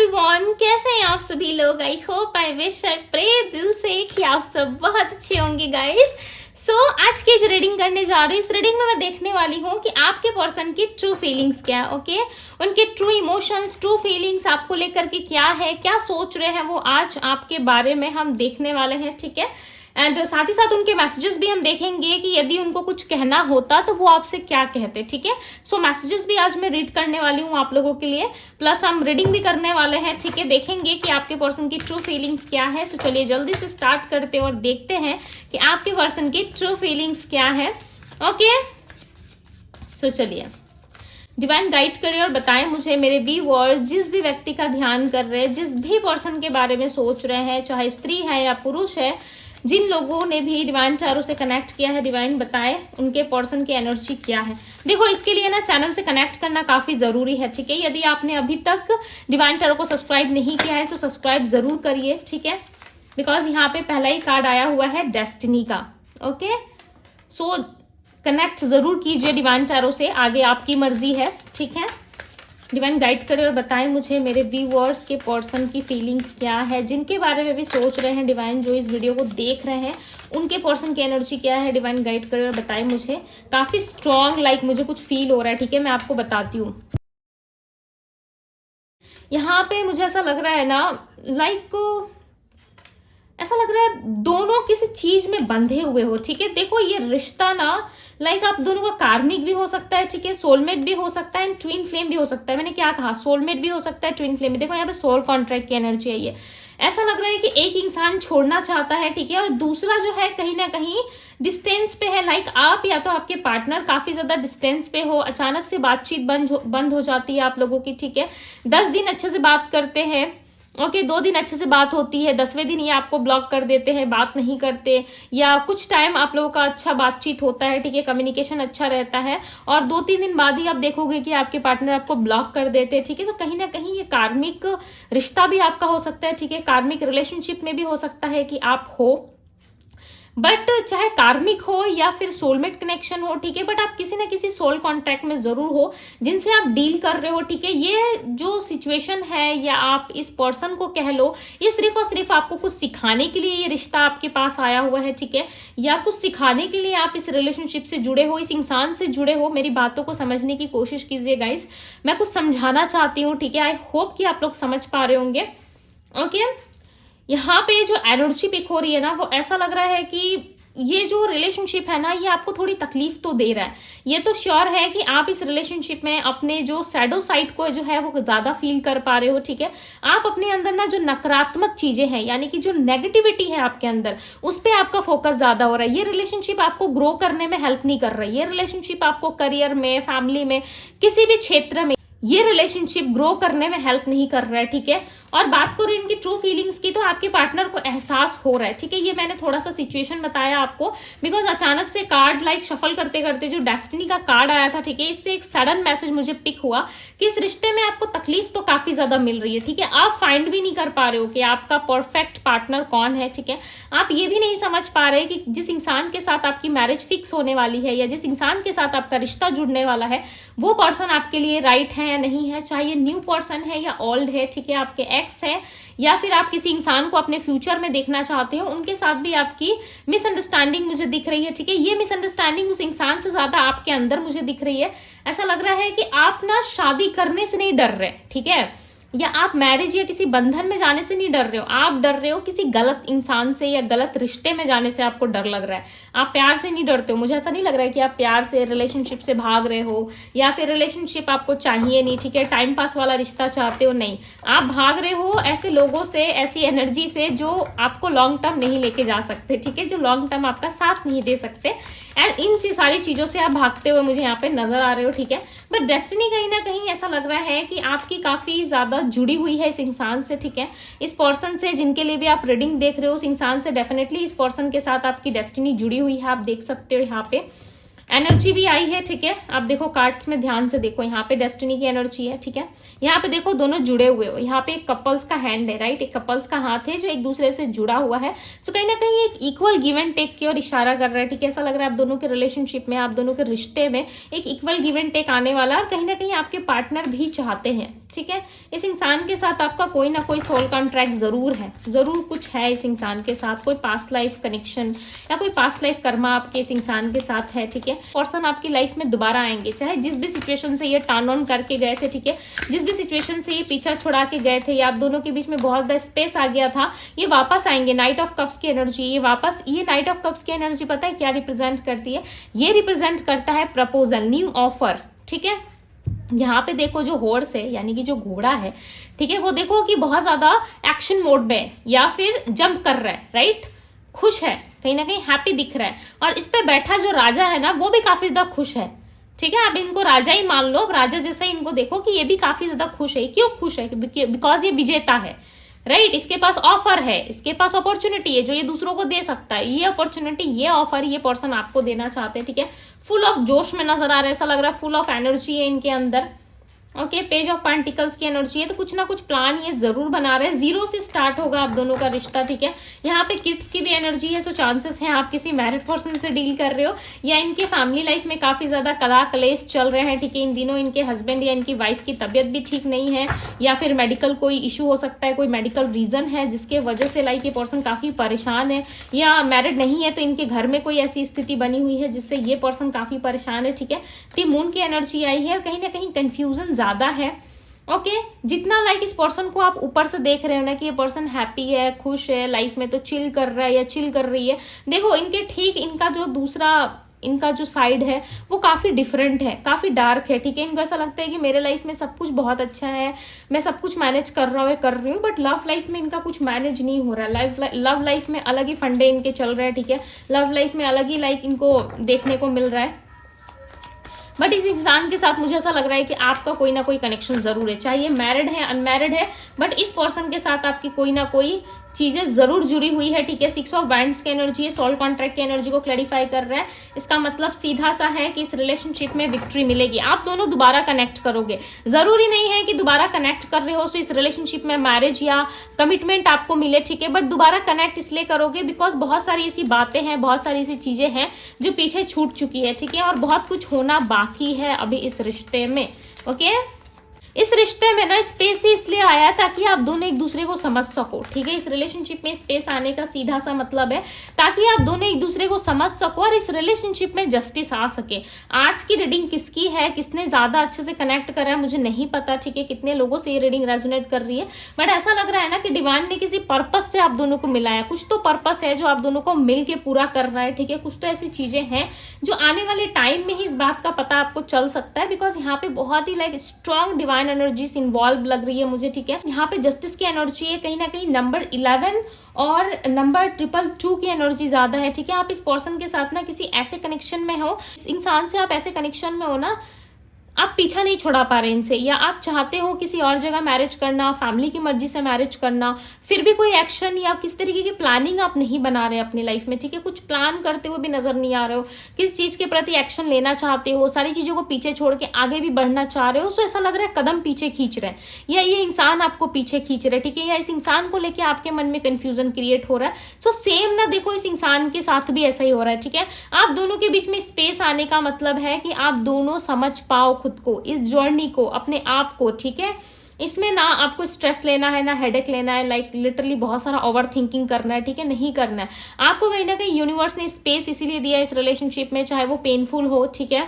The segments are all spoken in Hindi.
एवरीवन, कैसे हैं आप सभी लोग। I hope, I wish, I pray दिल से कि आप सब बहुत अच्छे होंगे गाइस। सो आज की जो रीडिंग करने जा रही हूँ, इस रीडिंग में मैं देखने वाली हूँ कि आपके पर्सन की ट्रू फीलिंग्स क्या है। ओके, उनके ट्रू इमोशंस, ट्रू फीलिंग्स आपको लेकर के क्या है, क्या सोच रहे हैं, वो आज आपके बारे में हम देखने वाले हैं। ठीक है, एंड साथ ही साथ उनके मैसेजेस भी हम देखेंगे कि यदि उनको कुछ कहना होता तो वो आपसे क्या कहते। ठीक है, सो मैसेजेस भी आज मैं रीड करने वाली हूँ आप लोगों के लिए, प्लस हम रीडिंग भी करने वाले हैं। ठीक है, देखेंगे कि आपके पर्सन की ट्रू फीलिंग्स क्या है। सो चलिए जल्दी से स्टार्ट करते हैं और देखते हैं कि आपके पर्सन की ट्रू फीलिंग्स क्या है। ओके, सो चलिए डिवाइन गाइड करें और बताएं मुझे मेरे व्यूअर्स, जिस भी व्यक्ति का ध्यान कर रहे हैं, जिस भी पर्सन के बारे में सोच रहे हैं, चाहे स्त्री है या पुरुष है, जिन लोगों ने भी डिवाइन टैरो से कनेक्ट किया है, डिवाइन बताए उनके पर्सन की एनर्जी क्या है। देखो, इसके लिए ना चैनल से कनेक्ट करना काफी जरूरी है। ठीक है, यदि आपने अभी तक डिवाइन टैरो को सब्सक्राइब नहीं किया है तो सब्सक्राइब जरूर करिए। ठीक है, बिकॉज यहाँ पे पहला ही कार्ड आया हुआ है डेस्टिनी का। ओके, सो कनेक्ट जरूर कीजिए डिवाइन टैरो से, आगे आपकी मर्जी है। ठीक है, डिवाइन गाइड करें और बताएं मुझे मेरे व्यूअर्स के पर्सन की फीलिंग्स क्या है, जिनके बारे में भी सोच रहे हैं डिवाइन, जो इस वीडियो को देख रहे हैं, उनके पर्सन की एनर्जी क्या है। डिवाइन गाइड करें और बताएं मुझे। काफी स्ट्रॉन्ग मुझे कुछ फील हो रहा है। ठीक है, मैं आपको बताती हूँ। यहाँ पे मुझे ऐसा लग रहा है ना, ऐसा लग रहा है दोनों किसी चीज में बंधे हुए हो। ठीक है, देखो ये रिश्ता ना आप दोनों का कार्मिक भी हो सकता है। ठीक है, सोलमेट भी हो सकता है एंड ट्विन फ्लेम भी हो सकता है। मैंने क्या कहा, सोलमेट भी हो सकता है, ट्विन फ्लेम भी। देखो यहाँ पे सोल कॉन्ट्रैक्ट की एनर्जी है। ये ऐसा लग रहा है कि एक इंसान छोड़ना चाहता है, ठीक है, और दूसरा जो है कहीं ना कहीं डिस्टेंस पे है। आप या तो आपके पार्टनर काफी ज्यादा डिस्टेंस पे हो, अचानक से बातचीत बंद हो जाती है आप लोगों की। ठीक है, 10 दिन अच्छे से बात करते हैं। ओके, 2 दिन अच्छे से बात होती है, 10वें दिन ये आपको ब्लॉक कर देते हैं, बात नहीं करते, या कुछ टाइम आप लोगों का अच्छा बातचीत होता है। ठीक है, कम्युनिकेशन अच्छा रहता है, और 2-3 दिन बाद ही आप देखोगे कि आपके पार्टनर आपको ब्लॉक कर देते हैं। ठीक है, तो कहीं ना कहीं ये कार्मिक रिश्ता भी आपका हो सकता है। ठीक है, कार्मिक रिलेशनशिप में भी हो सकता है कि आप हो, बट चाहे कार्मिक हो या फिर सोलमेट कनेक्शन हो। ठीक है, बट आप किसी ना किसी सोल कॉन्ट्रैक्ट में जरूर हो जिनसे आप डील कर रहे हो। ठीक है, ये जो सिचुएशन है, या आप इस पर्सन को कह लो, ये सिर्फ और सिर्फ आपको कुछ सिखाने के लिए ये रिश्ता आपके पास आया हुआ है। ठीक है, या कुछ सिखाने के लिए आप इस रिलेशनशिप से जुड़े हो, इस इंसान से जुड़े हो। मेरी बातों को समझने की कोशिश कीजिए गाइस, मैं कुछ समझाना चाहती हूँ। ठीक है, आई होप कि आप लोग समझ पा रहे होंगे। ओके, यहाँ पे जो एनर्जी पिक हो रही है ना, वो ऐसा लग रहा है कि ये जो रिलेशनशिप है ना, ये आपको थोड़ी तकलीफ तो दे रहा है। ये तो श्योर है कि आप इस रिलेशनशिप में अपने जो सैडो साइड को जो है वो ज्यादा फील कर पा रहे हो। ठीक है, आप अपने अंदर ना जो नकारात्मक चीजें हैं, यानी कि जो नेगेटिविटी है आपके अंदर, उस पर आपका फोकस ज्यादा हो रहा है। ये रिलेशनशिप आपको ग्रो करने में हेल्प नहीं कर रही। ये रिलेशनशिप आपको करियर में, फैमिली में, किसी भी क्षेत्र में ये रिलेशनशिप ग्रो करने में हेल्प नहीं कर रहा है। ठीक है, और बात करूं इनकी ट्रू फीलिंग्स की, तो आपके पार्टनर को एहसास हो रहा है। ठीक है, ये मैंने थोड़ा सा सिचुएशन बताया आपको, बिकॉज अचानक से कार्ड शफल करते करते जो डेस्टिनी का कार्ड आया था, ठीक है, इससे एक सडन मैसेज मुझे पिक हुआ कि इस रिश्ते में आपको तकलीफ तो काफी ज्यादा मिल रही है। ठीक है, आप फाइंड भी नहीं कर पा रहे हो कि आपका परफेक्ट पार्टनर कौन है। ठीक है, आप ये भी नहीं समझ पा रहे कि जिस इंसान के साथ आपकी मैरिज फिक्स होने वाली है, या जिस इंसान के साथ आपका रिश्ता जुड़ने वाला है, वो पर्सन आपके लिए राइट है या नहीं है। चाहे ये न्यू पर्सन है या ओल्ड है। ठीक है, आपके एक्स है, या फिर आप किसी इंसान को अपने फ्यूचर में देखना चाहते हो, उनके साथ भी आपकी मिसअंडरस्टैंडिंग मुझे दिख रही है। ठीक है, ये मिसअंडरस्टैंडिंग उस इंसान से ज्यादा आपके अंदर मुझे दिख रही है। ऐसा लग रहा है कि आप ना शादी करने से नहीं डर रहे। ठीक है, या आप मैरिज या किसी बंधन में जाने से नहीं डर रहे हो, आप डर रहे हो किसी गलत इंसान से या गलत रिश्ते में जाने से आपको डर लग रहा है। आप प्यार से नहीं डरते हो। मुझे ऐसा नहीं लग रहा है कि आप प्यार से, रिलेशनशिप से भाग रहे हो, या फिर रिलेशनशिप आपको चाहिए नहीं। ठीक है, टाइम पास वाला रिश्ता चाहते हो, नहीं, आप भाग रहे हो ऐसे लोगों से, ऐसी एनर्जी से जो आपको लॉन्ग टर्म नहीं लेके जा सकते। ठीक है, जो लॉन्ग टर्म आपका साथ नहीं दे सकते, एंड इन सारी चीजों से आप भागते हुए मुझे यहाँ पे नजर आ रहे हो। ठीक है, बट डेस्टिनी कहीं ना कहीं ऐसा लग रहा है कि आपकी काफी ज्यादा जुड़ी हुई है इस इंसान से। ठीक है, इस पर्सन से, जिनके लिए भी आप रीडिंग देख रहे हो, उस इंसान से डेफिनेटली इस पर्सन के साथ आपकी डेस्टिनी जुड़ी हुई है। आप देख सकते हो यहाँ पे एनर्जी भी आई है। ठीक है, आप देखो कार्ड्स में ध्यान से देखो, यहाँ पे डेस्टिनी की एनर्जी है। ठीक है, यहाँ पे देखो दोनों जुड़े हुए हो। यहाँ पे एक कपल्स का हैंड है, राइट, एक कपल्स का हाथ है जो एक दूसरे से जुड़ा हुआ है। तो कहीं ना कहीं एक इक्वल गिव एंड टेक की ओर इशारा कर रहा है। ठीक है, ऐसा लग रहा है आप दोनों के रिलेशनशिप में, आप दोनों के रिश्ते में एक इक्वल गिव एंड टेक आने वाला, और कहीं ना कहीं आपके पार्टनर भी चाहते हैं ठीक है। इस इंसान के साथ आपका कोई ना कोई सोल कॉन्ट्रैक्ट जरूर है, जरूर कुछ है इस इंसान के साथ, कोई पास्ट लाइफ कनेक्शन या कोई पास्ट लाइफ कर्मा आपके इस इंसान के साथ है, ठीक है। पर्सन आपकी लाइफ में दोबारा आएंगे, चाहे जिस भी सिचुएशन से ये टर्न ऑन करके गए थे, ठीक है, जिस भी सिचुएशन से ये पीछा छुड़ा के गए थे या आप दोनों के बीच में बहुत ज्यादा स्पेस आ गया था, ये वापस आएंगे। नाइट ऑफ कप्स की एनर्जी, ये नाइट ऑफ कप्स की एनर्जी पता है क्या रिप्रेजेंट करती है? ये रिप्रेजेंट करता है प्रपोजल, न्यू ऑफर, ठीक है। यहाँ पे देखो जो हॉर्स है यानी कि जो घोड़ा है, ठीक है, वो देखो कि बहुत ज्यादा एक्शन मोड में है या फिर जंप कर रहा है, राइट, खुश है, कहीं ना कहीं हैप्पी दिख रहा है। और इस पे बैठा जो राजा है ना, वो भी काफी ज्यादा खुश है, ठीक है। आप इनको राजा ही मान लो, राजा जैसा ही इनको देखो कि ये भी काफी ज्यादा खुश है। क्यों खुश है? बिकॉज ये विजेता है, राइट। इसके पास ऑफर है, इसके पास अपॉर्चुनिटी है जो ये दूसरों को दे सकता है। ये अपॉर्चुनिटी, ये ऑफर ये पर्सन आपको देना चाहते हैं, ठीक है। फुल ऑफ जोश में नजर आ रहा है, ऐसा लग रहा है फुल ऑफ एनर्जी है इनके अंदर। ओके, पेज ऑफ पेंटिकल्स की एनर्जी है, तो कुछ ना कुछ प्लान ये जरूर बना रहे हैं। जीरो से स्टार्ट होगा आप दोनों का रिश्ता, ठीक है। यहाँ पे किड्स की भी एनर्जी है, सो चांसेस है आप किसी मैरिड पर्सन से डील कर रहे हो या इनके फैमिली लाइफ में काफी ज्यादा कला कलेश चल रहे हैं, ठीक है। इन दिनों इनके हस्बैंड या इनकी वाइफ की तबियत भी ठीक नहीं है या फिर मेडिकल कोई इशू हो सकता है, कोई मेडिकल रीजन है जिसके वजह से लाइक ये पर्सन काफी परेशान है, या मैरिड नहीं है तो इनके घर में कोई ऐसी स्थिति बनी हुई है जिससे ये पर्सन काफी परेशान है, ठीक है। दी मून की एनर्जी आई है और कहीं ना कहीं कंफ्यूजन ज्यादा है। ओके, जितना लाइक इस पर्सन को आप ऊपर से देख रहे हो ना कि ये पर्सन हैप्पी है, खुश है लाइफ में, तो चिल कर रहा है या चिल कर रही है, देखो इनके ठीक इनका जो दूसरा इनका जो साइड है वो काफी डिफरेंट है, काफी डार्क है, ठीक है। इनको ऐसा लगता है कि मेरे लाइफ में सब कुछ बहुत अच्छा है, मैं सब कुछ मैनेज कर रही हूँ, बट लव लाइफ में इनका कुछ मैनेज नहीं हो रहा है। लव लाइफ में अलग ही फंडे इनके चल रहे हैं, ठीक है। लव लाइफ में अलग ही लाइक इनको देखने को मिल रहा है। बट इस इंसान के साथ मुझे ऐसा लग रहा है कि आपका कोई ना कोई कनेक्शन जरूर है, चाहे ये मैरिड है अनमैरिड है, बट इस पर्सन के साथ आपकी कोई ना कोई चीजें जरूर जुड़ी हुई है, ठीक है। 6 ऑफ वैंड्स की एनर्जी है, सोल कॉन्ट्रैक्ट की एनर्जी को क्लैरिफाई कर रहा है। इसका मतलब सीधा सा है कि इस रिलेशनशिप में विक्ट्री मिलेगी, आप दोनों दोबारा कनेक्ट करोगे। जरूरी नहीं है कि दोबारा कनेक्ट कर रहे हो तो इस रिलेशनशिप में मैरिज या कमिटमेंट आपको मिले, ठीक है, बट दोबारा कनेक्ट इसलिए करोगे बिकॉज बहुत सारी ऐसी बातें हैं, बहुत सारी ऐसी चीजें हैं जो पीछे छूट चुकी है, ठीक है, और बहुत कुछ होना बाकी है अभी इस रिश्ते में। ओके, इस रिश्ते में ना स्पेस ही इसलिए आया ताकि आप दोनों एक दूसरे को समझ सको, ठीक है। इस रिलेशनशिप में स्पेस आने का सीधा सा मतलब है ताकि आप दोनों एक दूसरे को समझ सको और इस रिलेशनशिप में जस्टिस आ सके। आज की रीडिंग किसकी है, किसने ज्यादा अच्छे से कनेक्ट करा है मुझे नहीं पता, ठीक है, कितने लोगों से ये रीडिंग रेजोनेट कर रही है, बट ऐसा लग रहा है ना कि डिवाइन ने किसी पर्पस से आप दोनों को मिलाया। कुछ तो पर्पस है जो आप दोनों को मिल के पूरा करना है, ठीक है। कुछ तो ऐसी चीजें हैं जो आने वाले टाइम में ही इस बात का पता आपको चल सकता है, बिकॉज यहाँ पे बहुत ही like strong divine energies involve लग रही है मुझे, ठीक है। यहाँ पे जस्टिस की एनर्जी है, कहीं ना कहीं नंबर 11 और नंबर 222 की एनर्जी ज्यादा है, ठीक है। आप इस पर्सन के साथ ना किसी ऐसे कनेक्शन में हो, इस इंसान से आप ऐसे कनेक्शन में हो ना, आप पीछा नहीं छुड़ा पा रहे इनसे, या आप चाहते हो किसी और जगह मैरिज करना, फैमिली की मर्जी से मैरिज करना, फिर भी कोई एक्शन या किस तरीके की प्लानिंग आप नहीं बना रहे अपनी लाइफ में, ठीक है। कुछ प्लान करते हुए भी नजर नहीं आ रहे हो, किस चीज के प्रति एक्शन लेना चाहते हो, सारी चीजों को पीछे छोड़ के आगे भी बढ़ना चाह रहे हो, तो ऐसा लग रहा है कदम पीछे खींच रहे हैं या ये इंसान आपको पीछे खींच रहे हैं, ठीक है, या इस इंसान को लेकर आपके मन में कंफ्यूजन क्रिएट हो रहा है। सो सेम ना देखो इस इंसान के साथ भी ऐसा ही हो रहा है, ठीक है। आप दोनों के बीच में स्पेस आने का मतलब है कि आप दोनों समझ पाओ खुद को, इस जर्नी को, अपने आप को, ठीक है। इसमें ना आपको स्ट्रेस लेना है ना हेडेक लेना है, लाइक लिटरली बहुत सारा ओवर थिंकिंग करना है, ठीक है, नहीं करना है आपको। कहीं ना कहीं यूनिवर्स ने स्पेस इसीलिए दिया इस रिलेशनशिप में, चाहे वो पेनफुल हो, ठीक है,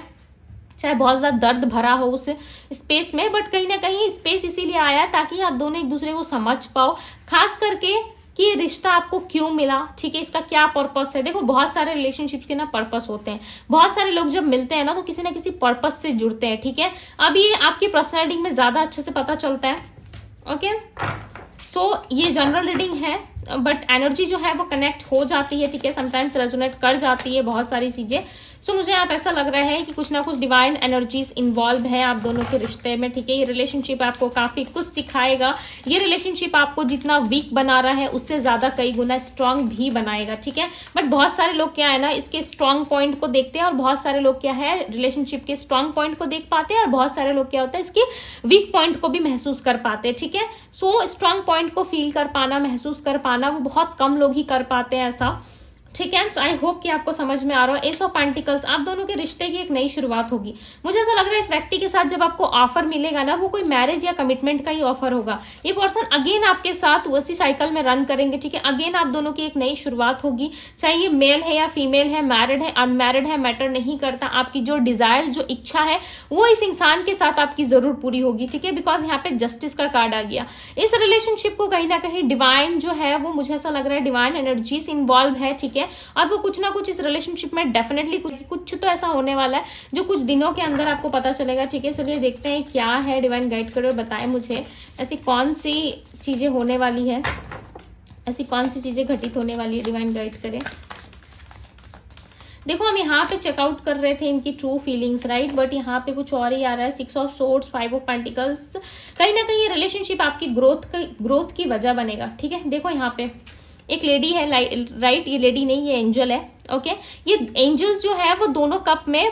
चाहे बहुत ज्यादा दर्द भरा हो उस स्पेस में, बट कहीं ना कहीं स्पेस इसीलिए आया ताकि आप दोनों एक दूसरे को समझ पाओ, खास करके कि ये रिश्ता आपको क्यों मिला, ठीक है, इसका क्या पर्पस है। देखो बहुत सारे रिलेशनशिप्स के ना पर्पस होते हैं, बहुत सारे लोग जब मिलते हैं ना तो किसी ना किसी पर्पस से जुड़ते हैं, ठीक है। अब ये आपकी पर्सनैलिटी में ज्यादा अच्छे से पता चलता है। ओके, सो ये जनरल रीडिंग है, बट एनर्जी जो है वो कनेक्ट हो जाती है, ठीक है, समटाइम्स रेजोनेट कर जाती है बहुत सारी चीजें। सो मुझे आप ऐसा लग रहा है कि कुछ ना कुछ डिवाइन एनर्जीज इन्वॉल्व है आप दोनों के रिश्ते में, ठीक है। ये रिलेशनशिप आपको काफी कुछ सिखाएगा, ये रिलेशनशिप आपको जितना वीक बना रहा है उससे ज्यादा कई गुना स्ट्रांग भी बनाएगा, ठीक है। बट बहुत सारे लोग क्या है ना इसके स्ट्रांग पॉइंट को देखते हैं और बहुत सारे लोग क्या है रिलेशनशिप के स्ट्रांग पॉइंट को देख पाते हैं और बहुत सारे लोग क्या होता है इसकी वीक पॉइंट को भी महसूस कर पाते हैं, ठीक है। सो स्ट्रांग पॉइंट को फील कर पाना, महसूस कर पाना वो बहुत कम लोग ही कर पाते हैं ऐसा। ठीक है। तो आई होप कि आपको समझ में आ रहा है। एस ऑफ पेंटिकल्स, आप दोनों के रिश्ते की एक नई शुरुआत होगी। मुझे ऐसा लग रहा है इस व्यक्ति के साथ जब आपको ऑफर मिलेगा ना, वो कोई मैरिज या कमिटमेंट का ही ऑफर होगा। ये पर्सन अगेन आपके साथ उसी साइकिल में रन करेंगे, ठीक है। अगेन आप दोनों की एक नई शुरुआत होगी, चाहे ये मेल है या फीमेल है, मैरिड है अनमैरिड है, मैटर नहीं करता। आपकी जो डिजायर, जो इच्छा है, वो इस इंसान के साथ आपकी जरूर पूरी होगी, ठीक है। बिकॉज यहाँ पे जस्टिस का कार्ड आ गया। इस रिलेशनशिप को कहीं ना कहीं डिवाइन जो है वो, मुझे ऐसा लग रहा है डिवाइन एनर्जीज इन्वॉल्व है, ठीक है। और वो कुछ ना कुछ इस रिलेशनशिप में डेफिनेटली कुछ तो ऐसा होने वाला है जो कुछ दिनों के अंदर आपको पता चलेगा, ठीक है। चलिए देखते हैं क्या है, डिवाइन गाइड करो और बताएं मुझे ऐसी कौन सी चीजें होने वाली है, ऐसी कौन सी चीजें घटित होने वाली है, डिवाइन गाइड करें। देखो हम यहाँ पे चेकआउट कर रहे थे इनकी ट्रू फीलिंग्स, राइट, बट यहाँ पे कुछ और ही आ रहा है। 6 ऑफ सोर्ड्स, 5 ऑफ पेंटिकल्स। कहीं ना कहीं ये रिलेशनशिप आपकी ग्रोथ की वजह बनेगा, ठीक है। देखो यहाँ पे एक लेडी है, राइट, ये लेडी नहीं, ये एंजल है, ओके। ये एंजल्स जो है वो दोनों कप में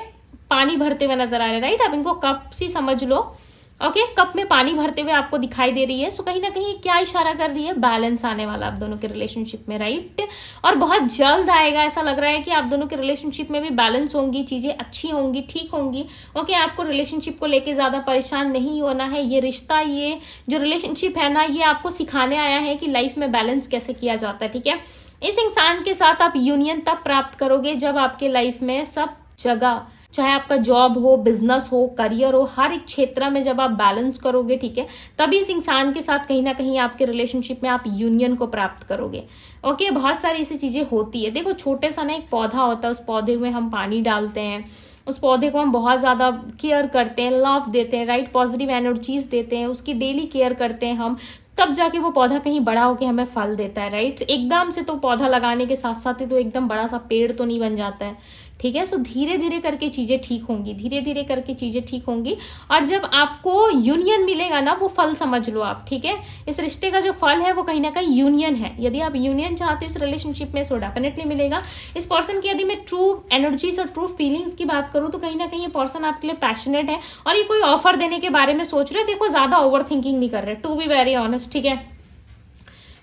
पानी भरते हुए नजर आ रहे हैं, राइट। आप इनको कप सी समझ लो, ओके। कप में पानी भरते हुए आपको दिखाई दे रही है। सो कहीं ना कहीं क्या इशारा कर रही है, बैलेंस आने वाला आप दोनों के रिलेशनशिप में, राइट। और बहुत जल्द आएगा, ऐसा लग रहा है कि आप दोनों के रिलेशनशिप में भी बैलेंस होंगी, चीजें अच्छी होंगी, ठीक होंगी, ओके। आपको रिलेशनशिप को लेके ज्यादा परेशान नहीं होना है। ये रिश्ता, ये जो रिलेशनशिप है ना, ये आपको सिखाने आया है कि लाइफ में बैलेंस कैसे किया जाता है, ठीक है। इस इंसान के साथ आप यूनियन तब प्राप्त करोगे जब आपके लाइफ में सब जगह, चाहे आपका जॉब हो, बिजनेस हो, करियर हो, हर एक क्षेत्र में जब आप बैलेंस करोगे, ठीक है, तभी इस इंसान के साथ कहीं ना कहीं आपके रिलेशनशिप में आप यूनियन को प्राप्त करोगे, ओके। बहुत सारी ऐसी चीजें होती है। देखो छोटे सा ना एक पौधा होता है, उस पौधे में हम पानी डालते हैं, उस पौधे को हम बहुत ज्यादा केयर करते हैं, लव देते हैं, राइट, पॉजिटिव एनर्जीज देते हैं, उसकी डेली केयर करते हैं हम, तब जाके वो पौधा कहीं बड़ा होके हमें फल देता है, राइट। एकदम से तो पौधा लगाने के साथ साथ ही तो एकदम बड़ा सा पेड़ तो नहीं बन जाता है, ठीक है। सो धीरे धीरे करके चीजें ठीक होंगी, धीरे धीरे करके चीजें ठीक होंगी। और जब आपको यूनियन मिलेगा ना, वो फल समझ लो आप, ठीक है। इस रिश्ते का जो फल है वो कहीं ना कहीं यूनियन है। यदि आप यूनियन चाहते हो इस रिलेशनशिप में, सो डेफिनेटली मिलेगा। इस पर्सन की यदि मैं ट्रू एनर्जीज और ट्रू फीलिंग्स की बात करूं तो कहीं ना कहीं ये पर्सन आपके लिए पैशनेट है और ये कोई ऑफर देने के बारे में सोच रहे। देखो ज्यादा ओवर थिंकिंग नहीं कर रहे, टू बी वेरी ऑनेस्ट, ठीक है।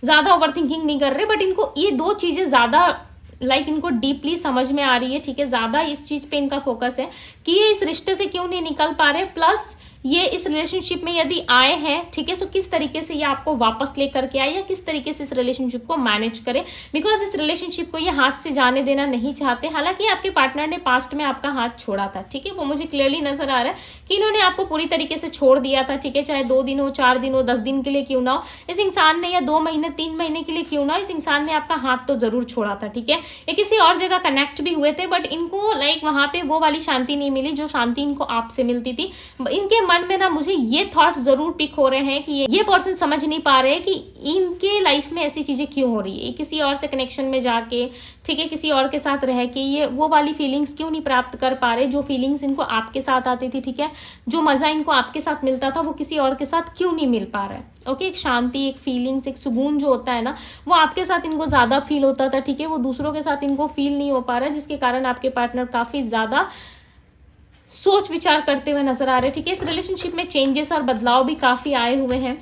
ज्यादा ओवर थिंकिंग नहीं कर रहे, बट इनको ये दो चीजें ज्यादा इनको डीपली समझ में आ रही है, ठीक है। ज्यादा इस चीज पे इनका फोकस है कि ये इस रिश्ते से क्यों नहीं निकल पा रहे, प्लस ये इस रिलेशनशिप में यदि आए हैं, ठीक है, तो किस तरीके से ये आपको वापस लेकर के आए या किस तरीके से इस रिलेशनशिप को मैनेज करे। बिकॉज इस रिलेशनशिप को ये हाथ से जाने देना नहीं चाहते। हालांकि आपके पार्टनर ने पास्ट में आपका हाथ छोड़ा था, ठीक है, वो मुझे क्लियरली नजर आ रहा है कि इन्होंने आपको पूरी तरीके से छोड़ दिया था, ठीक है। चाहे 2 दिन हो, 4 दिन हो, 10 दिन के लिए क्यों ना हो, इस इंसान ने, या 2 महीने 3 महीने के लिए क्यों ना हो, इस इंसान ने आपका हाथ तो जरूर छोड़ा था, ठीक है। ये किसी और जगह कनेक्ट भी हुए थे, बट इनको वहां पे वो वाली शांति नहीं मिली जो शांति इनको आपसे मिलती थी। इनके मन में ना मुझे ये थॉट जरूर टिक हो रहे हैं कि ये पर्सन समझ नहीं पा रहे कि इनके लाइफ में ऐसी चीजें क्यों हो रही है। किसी और से कनेक्शन में जाके, ठीक है, किसी और के साथ रह के ये वो वाली फीलिंग्स क्यों नहीं प्राप्त कर पा रहे जो फीलिंग्स इनको आपके साथ आती थी, ठीक है। जो मजा इनको आपके साथ मिलता था वो किसी और के साथ क्यों नहीं मिल पा रहा है, ओके। एक शांति, एक फीलिंग्स, एक सुकून जो होता है ना, वो आपके साथ इनको ज्यादा फील होता था, ठीक है। वो दूसरों के साथ इनको फील नहीं हो पा रहा है, जिसके कारण आपके पार्टनर काफी ज्यादा सोच विचार करते हुए नजर आ रहे हैं, ठीक है। इस रिलेशनशिप में चेंजेस और बदलाव भी काफी आए हुए हैं,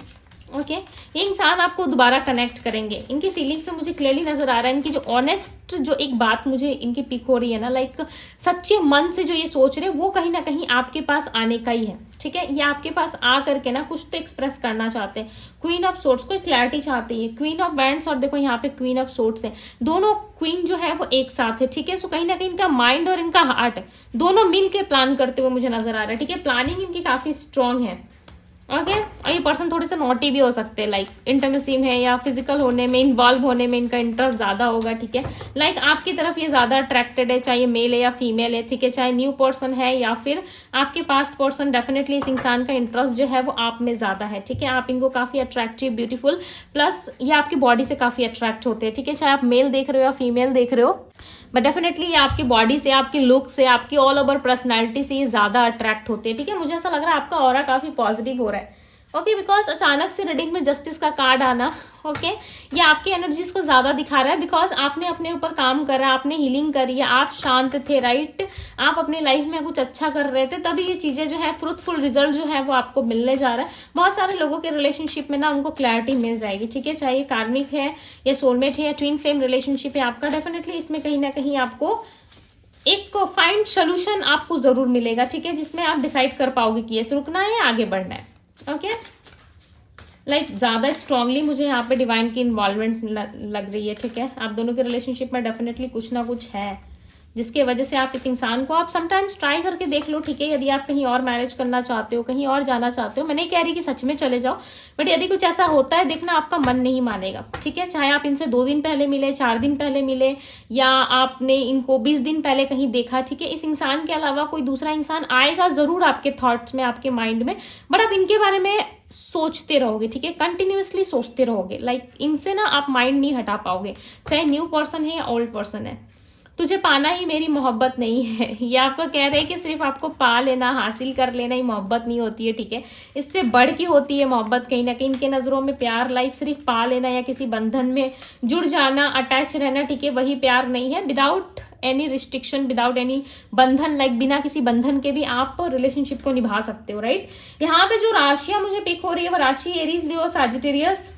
ओके। ये इंसान आपको दोबारा कनेक्ट करेंगे। इनकी फीलिंग्स से मुझे क्लियरली नजर आ रहा है, इनकी जो ऑनेस्ट जो एक बात मुझे इनकी पिक हो रही है ना, सच्चे मन से जो ये सोच रहे हैं वो कहीं ना कहीं आपके पास आने का ही है, ठीक है। ये आपके पास आ करके ना कुछ तो एक्सप्रेस करना चाहते हैं। क्वीन ऑफ सोर्ड्स, कोई क्लैरिटी चाहते हैं। क्वीन ऑफ वैंड्स और देखो यहाँ पे क्वीन ऑफ सोर्ड्स है। दोनों क्वीन जो है वो एक साथ है, ठीक है। सो कहीं ना कहीं इनका माइंड और इनका हार्ट दोनों मिल के प्लान करते हुए मुझे नजर आ रहा है, ठीक है। प्लानिंग इनकी काफी स्ट्रांग है, ओके। और ये पर्सन थोड़े से नॉटी भी हो सकते हैं, इंटीमेसी में या फिजिकल होने में, इन्वॉल्व होने में इनका इंटरेस्ट ज्यादा होगा, ठीक है। आपकी तरफ ये ज्यादा अट्रैक्टेड है, चाहे मेल है या फीमेल है, ठीक है। चाहे न्यू पर्सन है या फिर आपके पास्ट पर्सन, डेफिनेटली इस इंसान का इंटरेस्ट जो है वो आप में ज्यादा है, ठीक है। आप इनको काफी अट्रैक्टिव, ब्यूटीफुल, प्लस ये आपकी बॉडी से काफी अट्रैक्ट होते हैं, ठीक है। चाहे आप मेल देख रहे हो या फीमेल देख रहे हो, बट डेफिनेटली ये आपकी बॉडी से, आपकी लुक से, आपकी ऑल ओवर पर्सनैलिटी से ये ज्यादा अट्रैक्ट होते हैं, ठीक है। मुझे ऐसा लग रहा है आपका ऑरा काफी पॉजिटिव हो रहा है, ओके, बिकॉज अचानक से रीडिंग में जस्टिस का कार्ड आना, ओके, ये आपकी एनर्जीज को ज्यादा दिखा रहा है बिकॉज आपने अपने ऊपर काम करा, आपने हीलिंग करी है, आप शांत थे, राइट, आप अपनी लाइफ में कुछ अच्छा कर रहे थे, तभी ये चीजें जो है फ्रूटफुल रिजल्ट जो है वो आपको मिलने जा रहा है। बहुत सारे लोगों के रिलेशनशिप में ना उनको क्लैरिटी मिल जाएगी, ठीक है, चाहे कार्मिक है या सोलमेट है या ट्विन फ्लेम रिलेशनशिप है आपका, डेफिनेटली इसमें कहीं ना कहीं आपको एक फाइंड सोल्यूशन आपको जरूर मिलेगा, ठीक है, जिसमें आप डिसाइड कर पाओगे कि ये रुकना है या आगे बढ़ना है। ओके, लाइक ज्यादा स्ट्रांगली मुझे यहाँ पे डिवाइन की इन्वॉल्वमेंट लग रही है, ठीक है, आप दोनों के रिलेशनशिप में डेफिनेटली कुछ ना कुछ है जिसके वजह से आप इस इंसान को आप समटाइम्स ट्राई करके देख लो, ठीक है, यदि आप कहीं और मैरिज करना चाहते हो, कहीं और जाना चाहते हो, मैं नहीं कह रही कि सच में चले जाओ, बट यदि कुछ ऐसा होता है देखना आपका मन नहीं मानेगा, ठीक है, चाहे आप इनसे 2 दिन पहले मिले, 4 दिन पहले मिले, या आपने इनको 20 दिन पहले कहीं देखा, ठीक है, इस इंसान के अलावा कोई दूसरा इंसान आएगा जरूर आपके थॉट्स में, आपके माइंड में, बट आप इनके बारे में सोचते रहोगे, ठीक है, कंटिन्यूअसली सोचते रहोगे, लाइक इनसे ना आप माइंड नहीं हटा पाओगे, चाहे न्यू पर्सन है या ओल्ड पर्सन है। तुझे पाना ही मेरी मोहब्बत नहीं है, ये आपको कह रहे हैं कि सिर्फ आपको पा लेना, हासिल कर लेना ही मोहब्बत नहीं होती है, ठीक है, इससे बढ़ के होती है मोहब्बत। कहीं ना कहीं इनके नजरों में प्यार लाइक सिर्फ पा लेना या किसी बंधन में जुड़ जाना, अटैच रहना, ठीक है, वही प्यार नहीं है। Without any restriction, without any बंधन, लाइक बिना किसी बंधन के भी आप रिलेशनशिप को निभा सकते हो, राइट। यहाँ पे जो राशियां मुझे पिक हो रही है वो राशि एरीज, लियो, सजिटेरियस,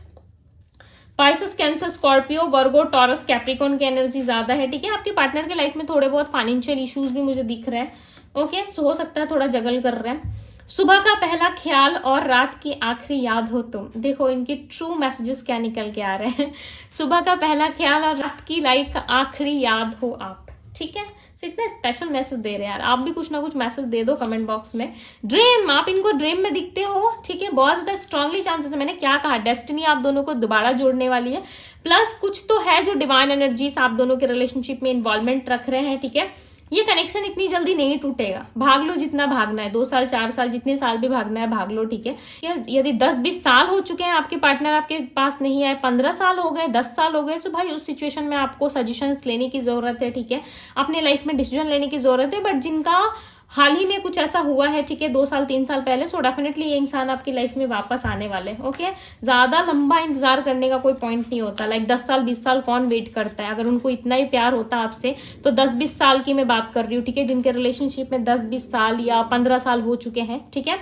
पाइसेस, कैंसर, स्कॉर्पियो, वर्गो, टॉरस, कैप्रिकॉर्न की एनर्जी ज्यादा है, ठीक है। आपके पार्टनर के लाइफ में थोड़े बहुत फाइनेंशियल इश्यूज भी मुझे दिख रहे हैं, ओके, सो हो सकता है थोड़ा जगल कर रहे हैं। सुबह का पहला ख्याल और रात की आखिरी याद हो तुम। देखो इनके ट्रू मैसेजेस क्या निकल के आ रहे हैं। सुबह का पहला ख्याल और रात की लाइक आखिरी याद हो आप, ठीक है। तो इतना स्पेशल मैसेज दे रहे हैं यार, आप भी कुछ ना कुछ मैसेज दे दो कमेंट बॉक्स में। ड्रीम, आप इनको ड्रीम में दिखते हो, ठीक है, बहुत ज्यादा स्ट्रांगली चांसेस है। मैंने क्या कहा, डेस्टिनी आप दोनों को दोबारा जोड़ने वाली है, प्लस कुछ तो है जो डिवाइन एनर्जीज आप दोनों के रिलेशनशिप में इन्वॉल्वमेंट रख रहे हैं, ठीक है। ये कनेक्शन इतनी जल्दी नहीं टूटेगा, भाग लो जितना भागना है, 2 साल 4 साल जितने साल भी भागना है भाग लो, ठीक है। यदि 10-20 साल हो चुके हैं आपके पार्टनर आपके पास नहीं आए, 15 साल हो गए, 10 साल हो गए, तो भाई उस सिचुएशन में आपको सजेशंस लेने की जरूरत है, ठीक है, अपने लाइफ में डिसीजन लेने की जरूरत है। बट जिनका हाल ही में कुछ ऐसा हुआ है, ठीक है, 2 साल 3 साल पहले, सो डेफिनेटली ये इंसान आपकी लाइफ में वापस आने वाले, ओके। ज्यादा लंबा इंतजार करने का कोई पॉइंट नहीं होता, लाइक 10 साल 20 साल कौन वेट करता है। अगर उनको इतना ही प्यार होता आपसे तो 10-20 साल की मैं बात कर रही हूँ, ठीक है, जिनके रिलेशनशिप में 10-20 साल या 15 साल हो चुके हैं, ठीक है।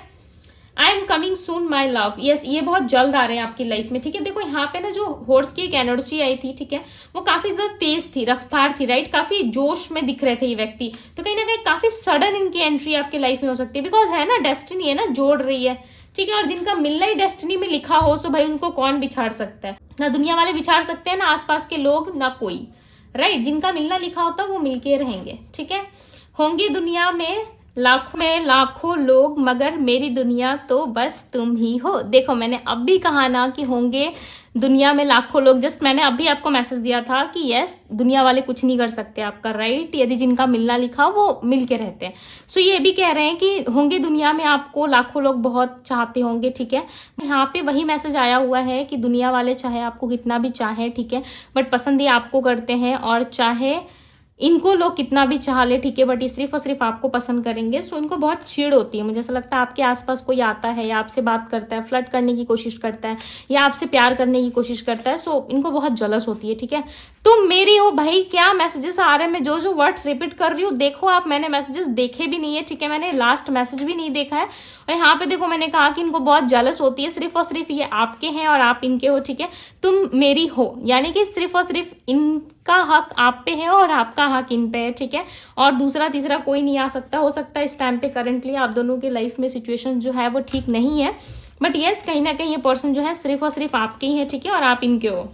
I am coming soon my love, yes, ये बहुत जल्द आ रहे हैं आपकी लाइफ में, ठीक है। देखो यहाँ पे ना जो हॉर्स की एक एनर्जी आई थी, ठीक है, वो काफी ज्यादा तेज थी, रफ्तार थी, राइट, काफी जोश में दिख रहे थे ये व्यक्ति, तो कहीं ना कहीं काफी सडन इनकी एंट्री आपके लाइफ में हो सकती है, बिकॉज है ना डेस्टिनी है ना, जोड़ रही है, ठीक है। और जिनका मिलना ही डेस्टिनी में लिखा हो, सो भाई उनको कौन बिछाड़ सकता है, ना दुनिया वाले बिछाड़ सकते हैं, ना आसपास के लोग, ना कोई, राइट। जिनका मिलना लिखा होता है वो मिलके रहेंगे, ठीक है। होंगे दुनिया में लाखों लोग, मगर मेरी दुनिया तो बस तुम ही हो। देखो मैंने अब भी कहा ना कि होंगे दुनिया में लाखों लोग, जस्ट मैंने अभी आपको मैसेज दिया था कि यस, दुनिया वाले कुछ नहीं कर सकते आपका, राइट। यदि जिनका मिलना लिखा वो मिल के रहते हैं। सो ये भी कह रहे हैं कि होंगे दुनिया में आपको लाखों लोग बहुत चाहते होंगे, ठीक है। यहाँ पे वही मैसेज आया हुआ है कि दुनिया वाले चाहे आपको कितना भी चाहे, ठीक है, बट पसंद ही आपको करते हैं, और चाहे इनको लोग कितना भी चाह ले, ठीक है, बट ये सिर्फ और सिर्फ आपको पसंद करेंगे। सो इनको बहुत चिढ़ होती है, मुझे ऐसा लगता है आपके आसपास कोई आता है या आपसे बात करता है, फ्लर्ट करने की कोशिश करता है या आपसे प्यार करने की कोशिश करता है, सो इनको बहुत जलस होती है, ठीक है। तुम मेरी हो, भाई क्या मैसेजेस आ रहे हैं, मैं जो वर्ड्स रिपीट कर रही हूँ, देखो आप, मैंने मैसेजेस देखे भी नहीं है, ठीक है, मैंने लास्ट मैसेज भी नहीं देखा है। और यहाँ पे देखो मैंने कहा कि इनको बहुत जलस होती है, सिर्फ और सिर्फ ये आपके हैं और आप इनके हो, ठीक है। तुम मेरी हो यानी कि सिर्फ और सिर्फ इनका हक आप पे है और आपका हक इन पे है, ठीक है। और दूसरा तीसरा कोई नहीं आ सकता। हो सकता है इस टाइम पे करंटली आप दोनों की लाइफ में सिचुएशन जो है वो ठीक नहीं है, बट यस कहीं ना कहीं ये पर्सन जो है सिर्फ और सिर्फ आपके ही है, ठीक है, और आप इनके हो।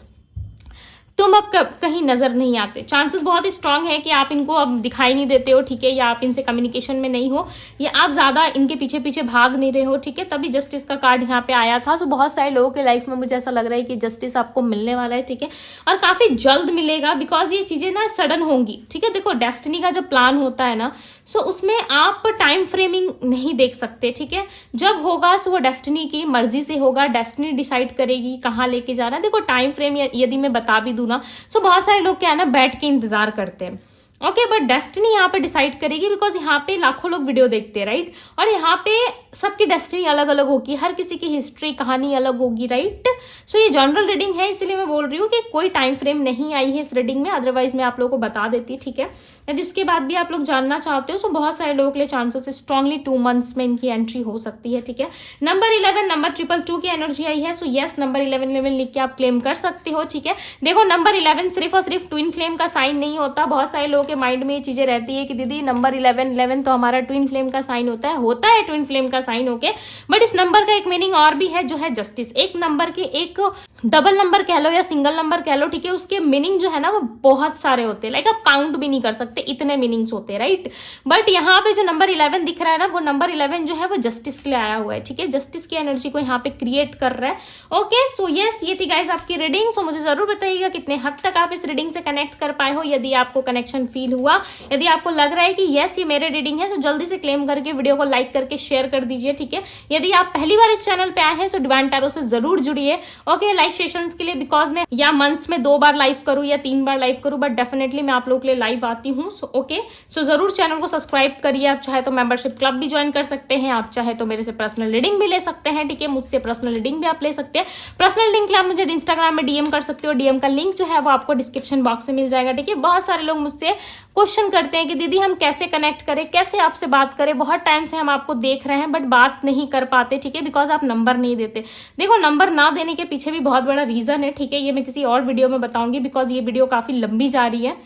तुम अब कहीं नजर नहीं आते, चांसेस बहुत ही स्ट्रांग है कि आप इनको अब दिखाई नहीं देते हो, ठीक है, या आप इनसे कम्युनिकेशन में नहीं हो, या आप ज्यादा इनके पीछे पीछे भाग नहीं रहे हो, ठीक है। तभी जस्टिस का कार्ड यहाँ पे आया था। सो बहुत सारे लोगों के लाइफ में मुझे ऐसा लग रहा है कि जस्टिस आपको मिलने वाला है, ठीक है, और काफी जल्द मिलेगा, बिकॉज ये चीजें ना सडन होंगी, ठीक है। देखो डेस्टिनी का जब प्लान होता है ना, सो उसमें आप टाइम फ्रेमिंग नहीं देख सकते, ठीक है। जब होगा सो वो डेस्टिनी की मर्जी से होगा, डेस्टिनी डिसाइड करेगी कहाँ लेके जाना है। देखो टाइम फ्रेम यदि मैं बता भी दूं ना, सो बहुत सारे लोग क्या है ना बैठ के इंतजार करते हैं, ओके, बट डेस्टिनी यहाँ पे डिसाइड करेगी, बिकॉज यहाँ पे लाखों लोग वीडियो देखते हैं, राइट। और यहाँ पे सबकी डेस्टिनी अलग अलग होगी, हर किसी की हिस्ट्री कहानी अलग होगी, राइट। सो ये जनरल रीडिंग है, इसलिए मैं बोल रही हूँ कि कोई टाइम फ्रेम नहीं आई है इस रीडिंग में, अदरवाइज मैं आप लोगों को बता देती, ठीक है। यदि उसके बाद भी आप लोग जानना चाहते हो तो बहुत सारे लोगों के लिए चांसेस है स्ट्रांगली 2 मंथ्स में इनकी एंट्री हो सकती है, ठीक है। नंबर 11 नंबर 222 की एनर्जी आई है, सो यस नंबर 11 लिख के आप क्लेम कर सकते हो, ठीक है। देखो नंबर 11 सिर्फ और सिर्फ ट्विन फ्लेम का साइन नहीं होता, बहुत सारे लोगों के माइंड में ये चीजें रहती है कि दीदी नंबर 11 तो हमारा ट्विन फ्लेम का साइन होता है ट्विन फ्लेम का साइन होके, बट इस नंबर का एक मीनिंग और भी है जो है जस्टिस। एक नंबर के एक डबल नंबर कह लो या सिंगल नंबर कह लो, ठीक है, उसके मीनिंग जो है ना वो बहुत सारे होते हैं, लाइक आप काउंट भी नहीं कर सकते, इतने मीनिंग्स होते हैं, राइट। बट यहाँ पे जो नंबर 11 दिख रहा है ना, वो नंबर 11 जो है वो जस्टिस के लिए आया हुआ है, ठीक है, जस्टिस की एनर्जी को यहाँ पे क्रिएट कर रहा है। ओके, सो यस ये थी गाइस आपकी रीडिंग। सो मुझे जरूर बताइएगा कितने हद तक आप इस रीडिंग से कनेक्ट कर पाए हो, यदि आपको कनेक्शन फील हुआ, यदि आपको लग रहा है कि यस ये मेरे रीडिंग है, तो जल्दी से क्लेम करके वीडियो को लाइक करके शेयर कर दीजिए, ठीक है। यदि आप पहली बार इस चैनल पे आए हैं तो डिवाइन टैरो से जरूर जुड़िए, ओके, लाइव सेशंस के लिए, बिकॉज मैं या मंथ्स में 2 बार लाइव करूं या 3 बार लाइव करूं, बट डेफिनेटली मैं आप लोगों के लिए लाइव आती हूँ। सो ओके, सो जरूर चैनल को सब्सक्राइब करिए, आप चाहे तो मेंबरशिप क्लब भी ज्वाइन कर सकते हैं, आप चाहे तो मेरे से पर्सनल रीडिंग भी ले सकते हैं, ठीक है, मुझसे पर्सनल रीडिंग भी आप ले सकते हैं। पर्सनल रीडिंग के लिए आप मुझे इंस्टाग्राम में डीएम कर सकते हो, डीएम का लिंक जो है वो आपको डिस्क्रिप्शन बॉक्स में मिल जाएगा, ठीक है। बहुत सारे लोग मुझसे क्वेश्चन करते हैं कि दीदी हम कैसे कनेक्ट करें, कैसे आपसे बात करें, बहुत टाइम से हम आपको देख रहे हैं बट बात नहीं कर पाते, ठीक है, बिकॉज आप नंबर नहीं देते। देखो नंबर ना देने के पीछे भी बहुत बड़ा रीजन है, ठीक है, ये मैं किसी और वीडियो में बताऊंगी, बिकॉज ये वीडियो काफी लंबी जा रही है।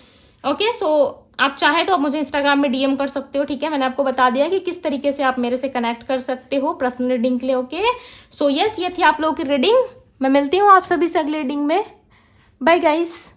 ओके, सो आप चाहे तो आप मुझे इंस्टाग्राम में डीएम कर सकते हो, ठीक है, मैंने आपको बता दिया कि किस तरीके से आप मेरे से कनेक्ट कर सकते हो पर्सनल रीडिंग के लिए। ओके, सो यस ये थी आप लोगों की रीडिंग, मैं मिलती हूँ आप सभी से अगली रीडिंग में। Bye guys.